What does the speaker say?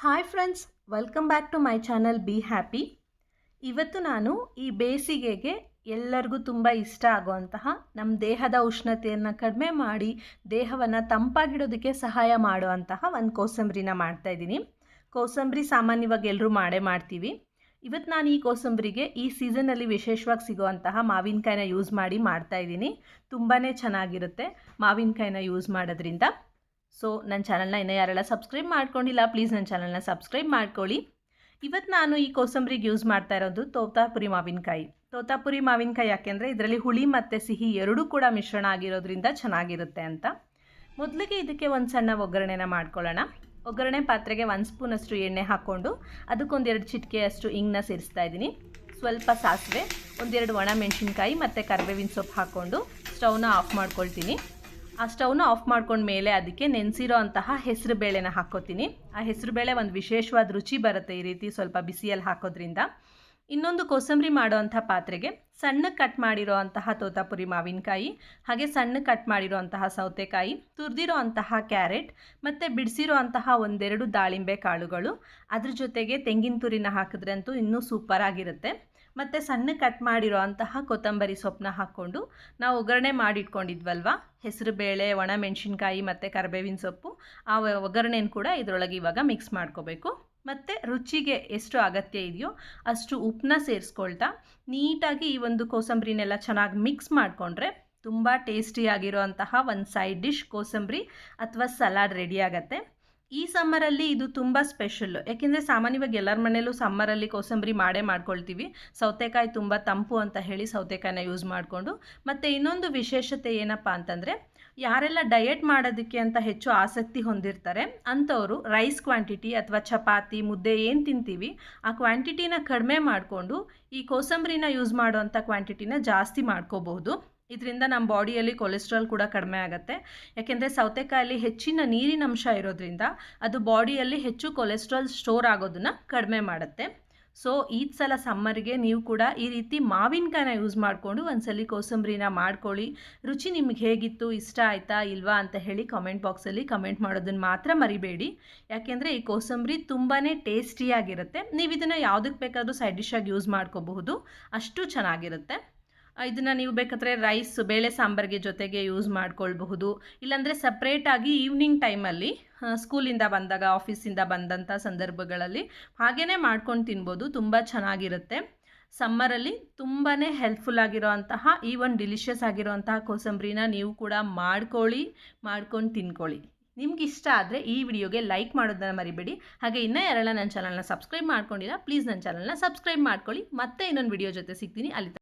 Hi friends, welcome back to my channel be happy. ಇವತ್ತು ನಾನು ಈ ಬೇಸಿಗೆಗೆ ಎಲ್ಲರಿಗೂ ತುಂಬ ಇಷ್ಟ ಆಗುವಂತಹ ನಮ್ಮ ದೇಹದ ಉಷ್ಣತೆಯನ್ನು ಕಡಿಮೆ ಮಾಡಿ ದೇಹವನ್ನು ತಂಪಾಗಿಡೋದಕ್ಕೆ ಸಹಾಯ ಮಾಡುವಂತಹ ಒಂದು ಕೋಸಂಬರಿನ ಮಾಡ್ತಾಯಿದ್ದೀನಿ. ಕೋಸಂಬರಿ ಸಾಮಾನ್ಯವಾಗಿ ಎಲ್ಲರೂ ಮಾಡ್ತೀವಿ. ಇವತ್ತು ನಾನು ಈ ಕೋಸಂಬರಿಗೆ ಈ ಸೀಸನಲ್ಲಿ ವಿಶೇಷವಾಗಿ ಸಿಗುವಂತಹ ಮಾವಿನಕಾಯಿನ ಯೂಸ್ ಮಾಡಿ ಮಾಡ್ತಾಯಿದ್ದೀನಿ. ತುಂಬಾ ಚೆನ್ನಾಗಿರುತ್ತೆ ಮಾವಿನಕಾಯಿನ ಯೂಸ್ ಮಾಡೋದ್ರಿಂದ. ಸೊ ನನ್ನ ಚಾನಲ್ನ ಇನ್ನೂ ಯಾರೆಲ್ಲ ಸಬ್ಸ್ಕ್ರೈಬ್ ಮಾಡ್ಕೊಂಡಿಲ್ಲ, ಪ್ಲೀಸ್ ನನ್ನ ಚಾನಲ್ನ ಸಬ್ಸ್ಕ್ರೈಬ್ ಮಾಡ್ಕೊಳ್ಳಿ. ಇವತ್ತು ನಾನು ಈ ಕೋಸಂಬರಿಗೆ ಯೂಸ್ ಮಾಡ್ತಾ ಇರೋದು ತೋತಾಪುರಿ ಮಾವಿನಕಾಯಿ. ತೋತಾಪುರಿ ಮಾವಿನಕಾಯಿ ಯಾಕೆಂದರೆ ಇದರಲ್ಲಿ ಹುಳಿ ಮತ್ತು ಸಿಹಿ ಎರಡೂ ಕೂಡ ಮಿಶ್ರಣ ಆಗಿರೋದ್ರಿಂದ ಚೆನ್ನಾಗಿರುತ್ತೆ ಅಂತ. ಮೊದಲಿಗೆ ಇದಕ್ಕೆ ಒಂದು ಸಣ್ಣ ಒಗ್ಗರಣೆನ ಮಾಡ್ಕೊಳ್ಳೋಣ. ಒಗ್ಗರಣೆ ಪಾತ್ರೆಗೆ 1 ಸ್ಪೂನಷ್ಟು ಎಣ್ಣೆ ಹಾಕ್ಕೊಂಡು ಅದಕ್ಕೊಂದೆರಡು ಚಿಟಿಕೆಯಷ್ಟು ಇಂಗನ್ನ ಸೇರಿಸ್ತಾ ಇದ್ದೀನಿ. ಸ್ವಲ್ಪ ಸಾಸಿವೆ, ಒಂದೆರಡು ಒಣ ಮೆಣಸಿನ್ಕಾಯಿ ಮತ್ತು ಕರಿಬೇವಿನ ಸೊಪ್ಪು ಹಾಕ್ಕೊಂಡು ಸ್ಟವ್ನ ಆಫ್ ಮಾಡ್ಕೊಳ್ತೀನಿ. ಆ ಸ್ಟವ್ನ ಆಫ್ ಮಾಡ್ಕೊಂಡ ಮೇಲೆ ಅದಕ್ಕೆ ನೆನೆಸಿರೋ ಅಂತಹ ಹೆಸರು ಬೇಳೆನ ಹಾಕ್ಕೋತೀನಿ. ಆ ಹೆಸರು ಬೇಳೆ ಒಂದು ವಿಶೇಷವಾದ ರುಚಿ ಬರುತ್ತೆ ಈ ರೀತಿ ಸ್ವಲ್ಪ ಬಿಸಿಯಲ್ಲಿ ಹಾಕೋದ್ರಿಂದ. ಇನ್ನೊಂದು ಕೋಸಂಬರಿ ಮಾಡೋವಂಥ ಪಾತ್ರೆಗೆ ಸಣ್ಣಗೆ ಕಟ್ ಮಾಡಿರೋ ಅಂತಹ ತೋತಾಪುರಿ ಮಾವಿನಕಾಯಿ, ಹಾಗೆ ಸಣ್ಣಗೆ ಕಟ್ ಮಾಡಿರೋ ಅಂತಹ ಸೌತೆಕಾಯಿ, ತುರಿದಿರೋ ಅಂತಹ ಕ್ಯಾರೆಟ್ ಮತ್ತು ಬಿಡಿಸಿರೋ ಅಂತಹ ಒಂದೆರಡು ದಾಳಿಂಬೆ ಕಾಳುಗಳು, ಅದ್ರ ಜೊತೆಗೆ ತೆಂಗಿನ ತುರಿನ ಹಾಕಿದ್ರೆ ಅಂತೂ ಇನ್ನೂ ಸೂಪರಾಗಿರುತ್ತೆ. ಮತ್ತು ಸಣ್ಣಗೆ ಕಟ್ ಮಾಡಿರೋ ಅಂತಹ ಕೊತ್ತಂಬರಿ ಸೊಪ್ಪನ್ನ ಹಾಕ್ಕೊಂಡು ನಾವು ಒಗ್ಗರಣೆ ಮಾಡಿಟ್ಕೊಂಡಿದ್ವಲ್ವ ಹೆಸರು ಬೇಳೆ, ಒಣ ಮೆಣಸಿನ್ಕಾಯಿ ಮತ್ತು ಕರಿಬೇವಿನ ಸೊಪ್ಪು, ಆ ಒಗ್ಗರಣೆನ ಕೂಡ ಇದರೊಳಗೆ ಇವಾಗ ಮಿಕ್ಸ್ ಮಾಡ್ಕೋಬೇಕು. ಮತ್ತು ರುಚಿಗೆ ಎಷ್ಟು ಅಗತ್ಯ ಇದೆಯೋ ಅಷ್ಟು ಉಪ್ಪನ್ನ ಸೇರಿಸ್ಕೊಳ್ತಾ ನೀಟಾಗಿ ಈ ಒಂದು ಕೋಸಂಬರಿನೆಲ್ಲ ಚೆನ್ನಾಗಿ ಮಿಕ್ಸ್ ಮಾಡಿಕೊಂಡ್ರೆ ತುಂಬ ಟೇಸ್ಟಿಯಾಗಿರೋ ಅಂತಹ ಒಂದು ಸೈಡ್ ಡಿಶ್ ಕೋಸಂಬರಿ ಅಥವಾ ಸಲಾಡ್ ರೆಡಿ ಆಗುತ್ತೆ. ಈ ಸಮ್ಮರಲ್ಲಿ ಇದು ತುಂಬ ಸ್ಪೆಷಲ್ಲು, ಯಾಕೆಂದರೆ ಸಾಮಾನ್ಯವಾಗಿ ಎಲ್ಲರ ಮನೆಯಲ್ಲೂ ಸಮ್ಮರಲ್ಲಿ ಕೋಸಂಬರಿ ಮಾಡ್ಕೊಳ್ತೀವಿ. ಸೌತೆಕಾಯಿ ತುಂಬ ತಂಪು ಅಂತ ಹೇಳಿ ಸೌತೆಕಾಯಿನ ಯೂಸ್ ಮಾಡಿಕೊಂಡು. ಮತ್ತು ಇನ್ನೊಂದು ವಿಶೇಷತೆ ಏನಪ್ಪ ಅಂತಂದರೆ, ಯಾರೆಲ್ಲ ಡಯಟ್ ಮಾಡೋದಕ್ಕೆ ಅಂತ ಹೆಚ್ಚು ಆಸಕ್ತಿ ಹೊಂದಿರ್ತಾರೆ ಅಂಥವರು ರೈಸ್ ಕ್ವಾಂಟಿಟಿ ಅಥವಾ ಚಪಾತಿ ಮುದ್ದೆ ಏನು ತಿಂತೀವಿ ಆ ಕ್ವಾಂಟಿಟಿನ ಕಡಿಮೆ ಮಾಡಿಕೊಂಡು ಈ ಕೋಸಂಬರಿನ ಯೂಸ್ ಮಾಡುವಂಥ ಕ್ವಾಂಟಿಟಿನ ಜಾಸ್ತಿ ಮಾಡ್ಕೋಬಹುದು. ಇದರಿಂದ ನಮ್ಮ ಬಾಡಿಯಲ್ಲಿ ಕೊಲೆಸ್ಟ್ರಾಲ್ ಕೂಡ ಕಡಿಮೆ ಆಗುತ್ತೆ. ಯಾಕೆಂದರೆ ಸೌತೆಕಾಯಲ್ಲಿ ಹೆಚ್ಚಿನ ನೀರಿನಂಶ ಇರೋದ್ರಿಂದ ಅದು ಬಾಡಿಯಲ್ಲಿ ಹೆಚ್ಚು ಕೊಲೆಸ್ಟ್ರಾಲ್ ಸ್ಟೋರ್ ಆಗೋದನ್ನು ಕಡಿಮೆ ಮಾಡುತ್ತೆ. ಸೊ ಈ ಸಲ ಸಮ್ಮರ್ಗೆ ನೀವು ಕೂಡ ಈ ರೀತಿ ಮಾವಿನಕಾಯಿನ ಯೂಸ್ ಮಾಡಿಕೊಂಡು ಒಂದ್ಸಲಿ ಕೋಸಂಬರಿನ ಮಾಡ್ಕೊಳ್ಳಿ. ರುಚಿ ನಿಮ್ಗೆ ಹೇಗಿತ್ತು, ಇಷ್ಟ ಆಯಿತಾ ಇಲ್ವಾ ಅಂತ ಹೇಳಿ ಕಾಮೆಂಟ್ ಬಾಕ್ಸಲ್ಲಿ ಕಮೆಂಟ್ ಮಾಡೋದನ್ನು ಮಾತ್ರ ಮರಿಬೇಡಿ. ಯಾಕೆಂದರೆ ಈ ಕೋಸಂಬರಿ ತುಂಬಾ ಟೇಸ್ಟಿಯಾಗಿರುತ್ತೆ. ನೀವು ಇದನ್ನು ಯಾವುದಕ್ಕೆ ಬೇಕಾದರೂ ಸೈಡ್ ಡಿಶಾಗಿ ಯೂಸ್ ಮಾಡ್ಕೋಬಹುದು, ಅಷ್ಟು ಚೆನ್ನಾಗಿರುತ್ತೆ. ಇದನ್ನು ನೀವು ಬೇಕಾದರೆ ರೈಸ್ ಬೇಳೆ ಸಾಂಬಾರಿಗೆ ಜೊತೆಗೆ ಯೂಸ್ ಮಾಡ್ಕೊಳ್ಬಹುದು. ಇಲ್ಲಾಂದರೆ ಸಪ್ರೇಟಾಗಿ ಈವ್ನಿಂಗ್ ಟೈಮಲ್ಲಿ ಸ್ಕೂಲಿಂದ ಬಂದಾಗ, ಆಫೀಸಿಂದ ಬಂದಂಥ ಸಂದರ್ಭಗಳಲ್ಲಿ ಹಾಗೇ ಮಾಡ್ಕೊಂಡು ತಿನ್ಬೋದು. ತುಂಬ ಚೆನ್ನಾಗಿರುತ್ತೆ. ಸಮ್ಮರಲ್ಲಿ ತುಂಬಾ ಹೆಲ್ಪ್ಫುಲ್ ಆಗಿರೋ ಅಂತಹ ಈ ಒಂದು ಡಿಲಿಷಿಯಸ್ ಆಗಿರೋ ಅಂತಹ ಕೋಸಂಬರಿನ ನೀವು ಕೂಡ ಮಾಡ್ಕೊಂಡು ತಿನ್ಕೊಳ್ಳಿ. ನಿಮ್ಗೆ ಇಷ್ಟ ಆದರೆ ಈ ವಿಡಿಯೋಗೆ ಲೈಕ್ ಮಾಡೋದನ್ನು ಮರಿಬೇಡಿ. ಹಾಗೆ ಇನ್ನೂ ಯಾರೆಲ್ಲ ನನ್ನ ಚಾನಲ್ನ ಸಬ್ಸ್ಕ್ರೈಬ್ ಮಾಡ್ಕೊಂಡಿಲ್ಲ, ಪ್ಲೀಸ್ ನನ್ನ ಚಾನಲ್ನ ಸಬ್ಸ್ಕ್ರೈಬ್ ಮಾಡ್ಕೊಳ್ಳಿ. ಮತ್ತೆ ಇನ್ನೊಂದು ವಿಡಿಯೋ ಜೊತೆ ಸಿಗ್ತೀನಿ. ಅಲ್ಲಿ